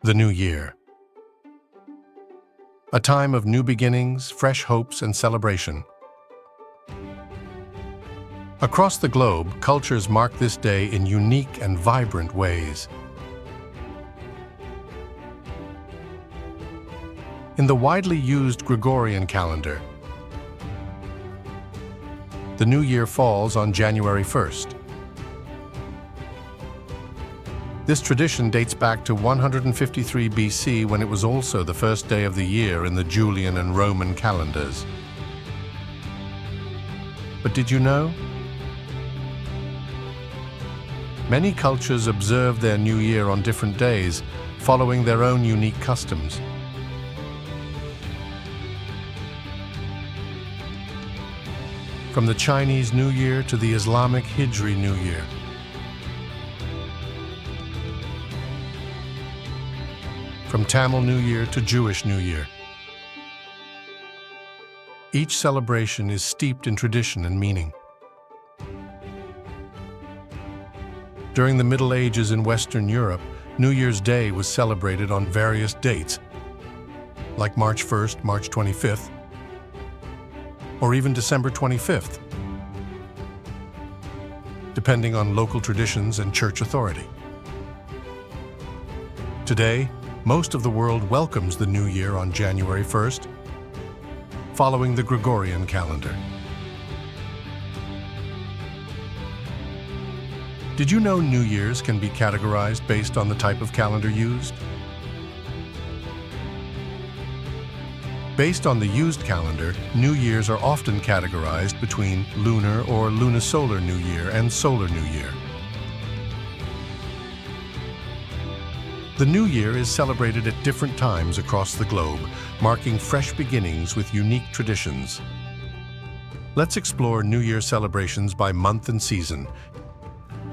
The New Year. A time of new beginnings, fresh hopes, and celebration. Across the globe, cultures mark this day in unique and vibrant ways. In the widely used Gregorian calendar, the New Year falls on January 1st. This tradition dates back to 153 BC, when it was also the first day of the year in the Julian and Roman calendars. But did you know? Many cultures observe their New Year on different days, following their own unique customs. From the Chinese New Year to the Islamic Hijri New Year. From Tamil New Year to Jewish New Year. Each celebration is steeped in tradition and meaning. During the Middle Ages in Western Europe, New Year's Day was celebrated on various dates, like March 1st, March 25th, or even December 25th, depending on local traditions and church authority. Today, most of the world welcomes the New Year on January 1st, following the Gregorian calendar. Did you know New Year's can be categorized based on the type of calendar used? Based on the used calendar, New Years are often categorized between lunar or lunisolar New Year and solar New Year. The New Year is celebrated at different times across the globe, marking fresh beginnings with unique traditions. Let's explore New Year celebrations by month and season.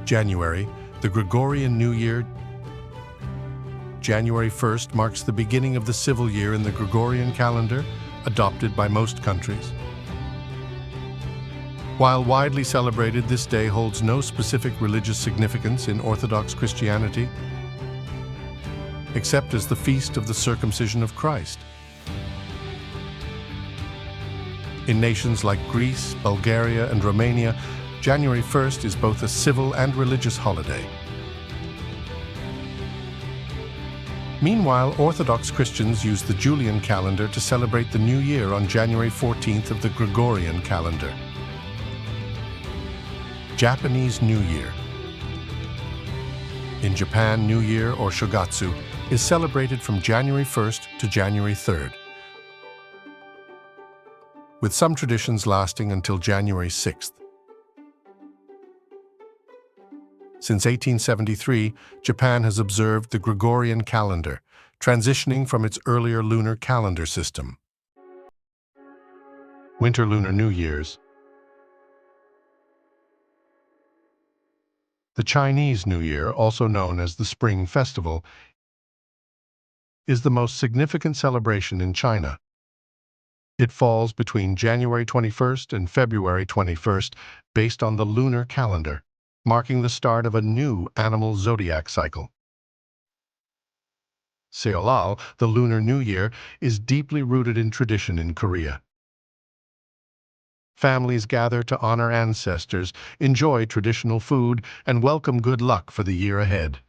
January, the Gregorian New Year. January 1st marks the beginning of the civil year in the Gregorian calendar, adopted by most countries. While widely celebrated, this day holds no specific religious significance in Orthodox Christianity, except as the feast of the circumcision of Christ. In nations like Greece, Bulgaria, and Romania, January 1st is both a civil and religious holiday. Meanwhile, Orthodox Christians use the Julian calendar to celebrate the New Year on January 14th of the Gregorian calendar. Japanese New Year. In Japan, New Year, or Shogatsu, is celebrated from January 1st to January 3rd, with some traditions lasting until January 6th. Since 1873, Japan has observed the Gregorian calendar, transitioning from its earlier lunar calendar system. Winter Lunar New Year's. The Chinese New Year, also known as the Spring Festival, is the most significant celebration in China. It falls between January 21st and February 21st, based on the lunar calendar, marking the start of a new animal zodiac cycle. Seolal, the Lunar New Year, is deeply rooted in tradition in Korea. Families gather to honor ancestors, enjoy traditional food, and welcome good luck for the year ahead.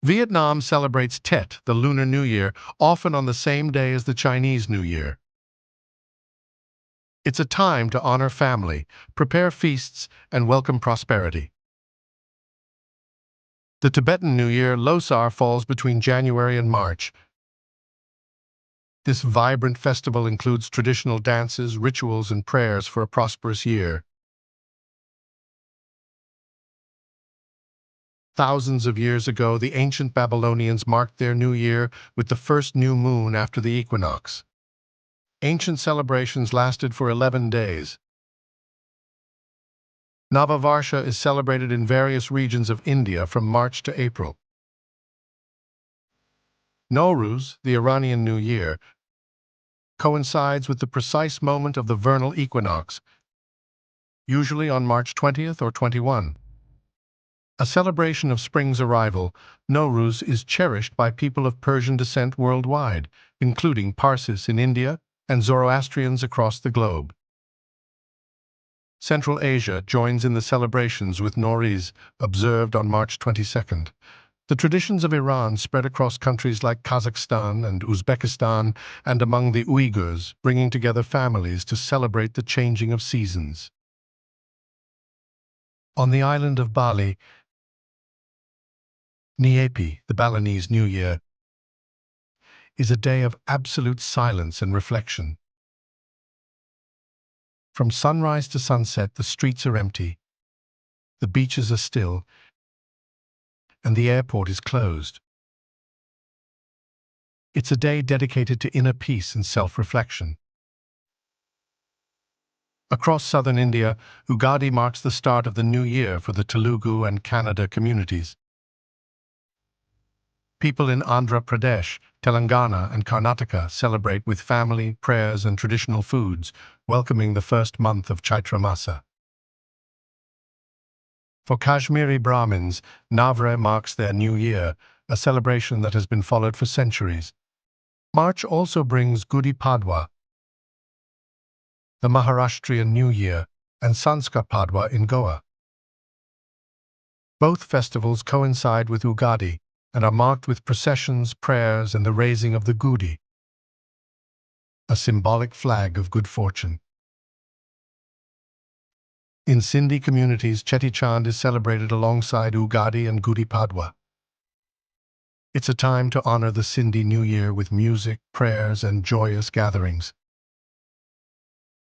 Vietnam celebrates Tet, the Lunar New Year, often on the same day as the Chinese New Year. It's a time to honor family, prepare feasts, and welcome prosperity. The Tibetan New Year, Losar, falls between January and March. This vibrant festival includes traditional dances, rituals, and prayers for a prosperous year. Thousands of years ago, the ancient Babylonians marked their New Year with the first new moon after the equinox. Ancient celebrations lasted for 11 days. Navavarsha is celebrated in various regions of India from March to April. Nowruz, the Iranian New Year, coincides with the precise moment of the vernal equinox, usually on March 20th or 21. A celebration of spring's arrival, Nowruz is cherished by people of Persian descent worldwide, including Parsis in India and Zoroastrians across the globe. Central Asia joins in the celebrations with Nowruz, observed on March 22nd. The traditions of Iran spread across countries like Kazakhstan and Uzbekistan and among the Uyghurs, bringing together families to celebrate the changing of seasons. On the island of Bali, Nyepi, the Balinese New Year, is a day of absolute silence and reflection. From sunrise to sunset, the streets are empty, the beaches are still, and the airport is closed. It's a day dedicated to inner peace and self-reflection. Across southern India, Ugadi marks the start of the new year for the Telugu and Kannada communities. People in Andhra Pradesh, Telangana, and Karnataka celebrate with family, prayers, and traditional foods, welcoming the first month of Chaitra Masa. For Kashmiri Brahmins, Navratri marks their new year, a celebration that has been followed for centuries. March also brings Gudi Padwa, the Maharashtrian New Year, and Sanskar Padwa in Goa. Both festivals coincide with Ugadi and are marked with processions, prayers, and the raising of the Gudi, a symbolic flag of good fortune. In Sindhi communities, Cheti Chand is celebrated alongside Ugadi and Gudi Padwa. It's a time to honor the Sindhi New Year with music, prayers, and joyous gatherings.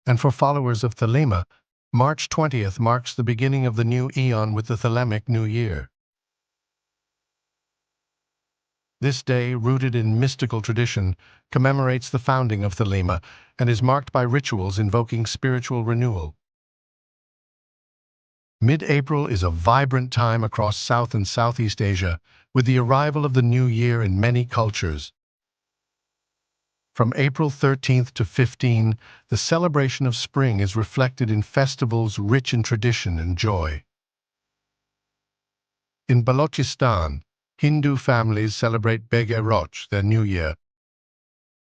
And for followers of Thelema, March 20th marks the beginning of the new eon with the Thelemic New Year. This day, rooted in mystical tradition, commemorates the founding of Thelema and is marked by rituals invoking spiritual renewal. Mid-April is a vibrant time across South and Southeast Asia, with the arrival of the new year in many cultures. From April 13th to 15, the celebration of spring is reflected in festivals rich in tradition and joy. In Balochistan, Hindu families celebrate Beg-e-Roch, their new year,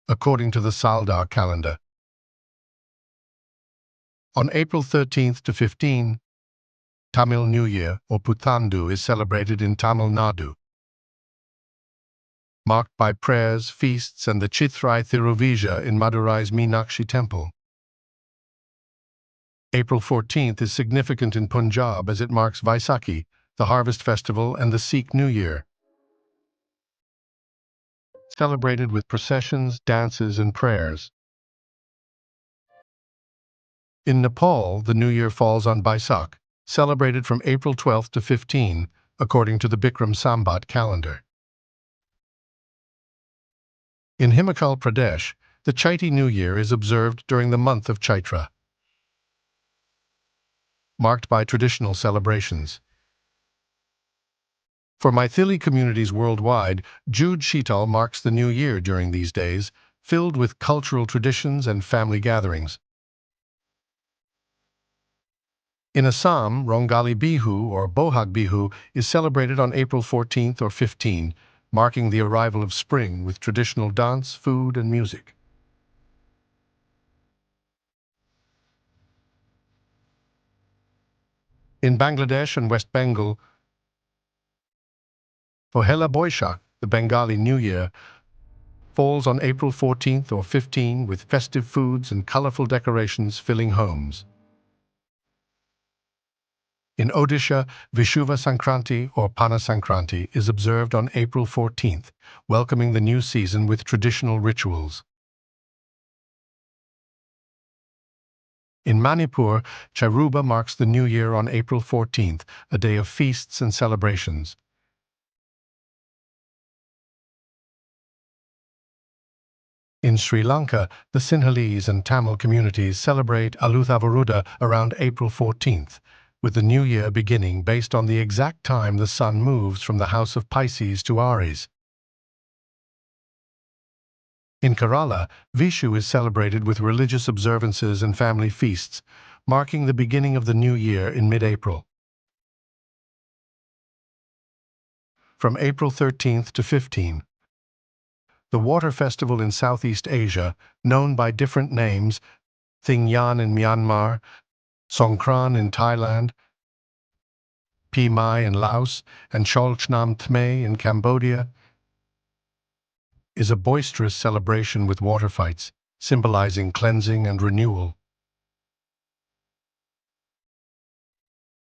according to the Saldar calendar. On April 13th to 15, Tamil New Year, or Puthandu, is celebrated in Tamil Nadu, marked by prayers, feasts, and the Chithrai Thiruvija in Madurai's Meenakshi temple. April 14th is significant in Punjab as it marks Vaisakhi, the harvest festival, and the Sikh New Year, celebrated with processions, dances, and prayers. In Nepal, the New Year falls on Baisakh, celebrated from April 12th to 15, according to the Bikram Sambat calendar. In Himachal Pradesh, the Chaiti New Year is observed during the month of Chaitra, marked by traditional celebrations. For Maithili communities worldwide, Jude Sheetal marks the new year during these days, filled with cultural traditions and family gatherings. In Assam, Rongali Bihu, or Bohag Bihu, is celebrated on April 14th or 15, marking the arrival of spring with traditional dance, food, and music. In Bangladesh and West Bengal, Pohela Boishakh, the Bengali New Year, falls on April 14th or 15 with festive foods and colorful decorations filling homes. In Odisha, Vishuva Sankranti or Pana Sankranti is observed on April 14th, welcoming the new season with traditional rituals. In Manipur, Charuba marks the new year on April 14th, a day of feasts and celebrations. In Sri Lanka, the Sinhalese and Tamil communities celebrate Aluthavaruda around April 14th, with the new year beginning based on the exact time the sun moves from the house of Pisces to Aries. In Kerala, Vishu is celebrated with religious observances and family feasts, marking the beginning of the new year in mid-April. from April 13th to 15th. The water festival in Southeast Asia, known by different names, Thingyan in Myanmar, Songkran in Thailand, Pi Mai in Laos, and Cholchnam Thmay in Cambodia, is a boisterous celebration with water fights, symbolizing cleansing and renewal.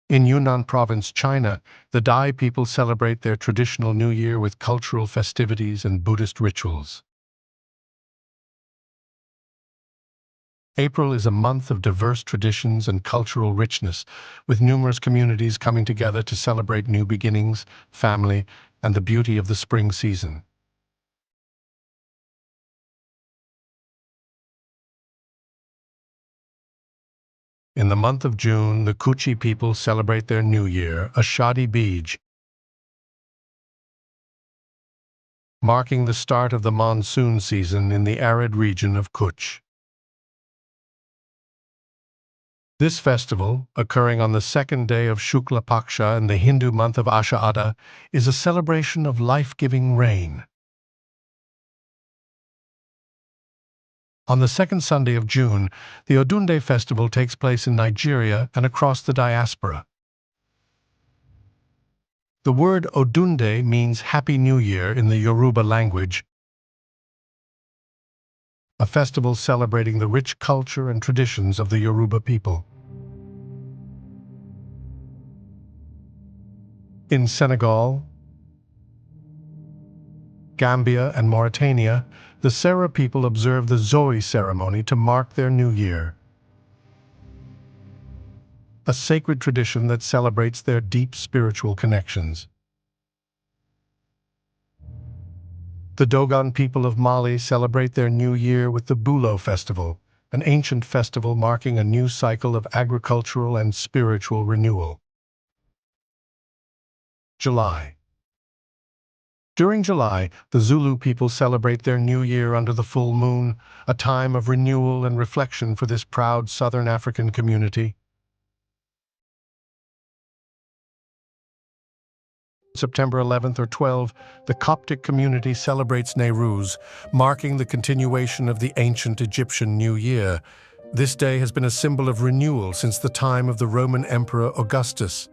In Yunnan Province, China, the Dai people celebrate their traditional New Year with cultural festivities and Buddhist rituals. April is a month of diverse traditions and cultural richness, with numerous communities coming together to celebrate new beginnings, family, and the beauty of the spring season. In the month of June, the Kutchi people celebrate their New Year, Ashadi Bij, marking the start of the monsoon season in the arid region of Kutch. This festival, occurring on the second day of Shukla Paksha in the Hindu month of Ashada, is a celebration of life-giving rain. On the second Sunday of June, the Odunde festival takes place in Nigeria and across the diaspora. The word Odunde means Happy New Year in the Yoruba language, a festival celebrating the rich culture and traditions of the Yoruba people. In Senegal, Gambia, and Mauritania, the Sera people observe the Zoe ceremony to mark their new year, a sacred tradition that celebrates their deep spiritual connections. The Dogon people of Mali celebrate their new year with the Bulo festival, an ancient festival marking a new cycle of agricultural and spiritual renewal. July. During July, the Zulu people celebrate their new year under the full moon, a time of renewal and reflection for this proud Southern African community. September 11th or 12th, the Coptic community celebrates Nowruz, marking the continuation of the ancient Egyptian New Year. This day has been a symbol of renewal since the time of the Roman Emperor Augustus.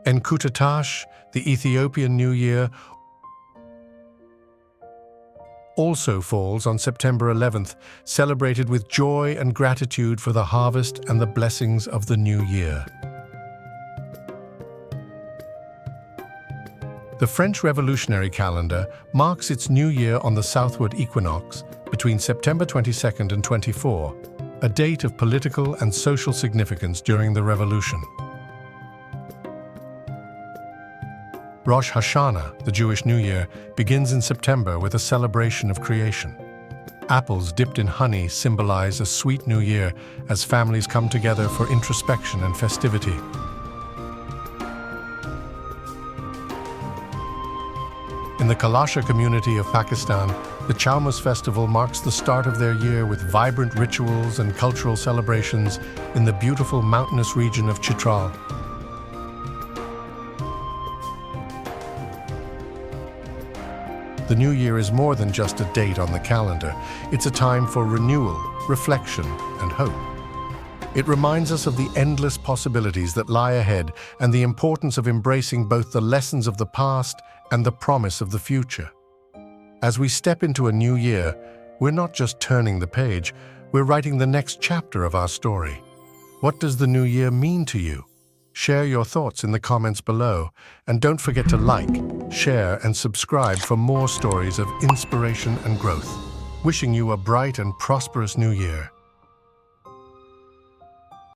Enkutatah, the Ethiopian New Year, also falls on September 11th, celebrated with joy and gratitude for the harvest and the blessings of the new year. The French Revolutionary calendar marks its new year on the southward equinox between September 22nd and 24, a date of political and social significance during the Revolution. Rosh Hashanah, the Jewish New Year, begins in September with a celebration of creation. Apples dipped in honey symbolize a sweet new year as families come together for introspection and festivity. In the Kalasha community of Pakistan, the Chaumas festival marks the start of their year with vibrant rituals and cultural celebrations in the beautiful mountainous region of Chitral. The new year is more than just a date on the calendar. It's a time for renewal, reflection, and hope. It reminds us of the endless possibilities that lie ahead and the importance of embracing both the lessons of the past and the promise of the future. As we step into a new year, we're not just turning the page, we're writing the next chapter of our story. What does the new year mean to you? Share your thoughts in the comments below, and don't forget to like, share, and subscribe for more stories of inspiration and growth. Wishing you a bright and prosperous new year.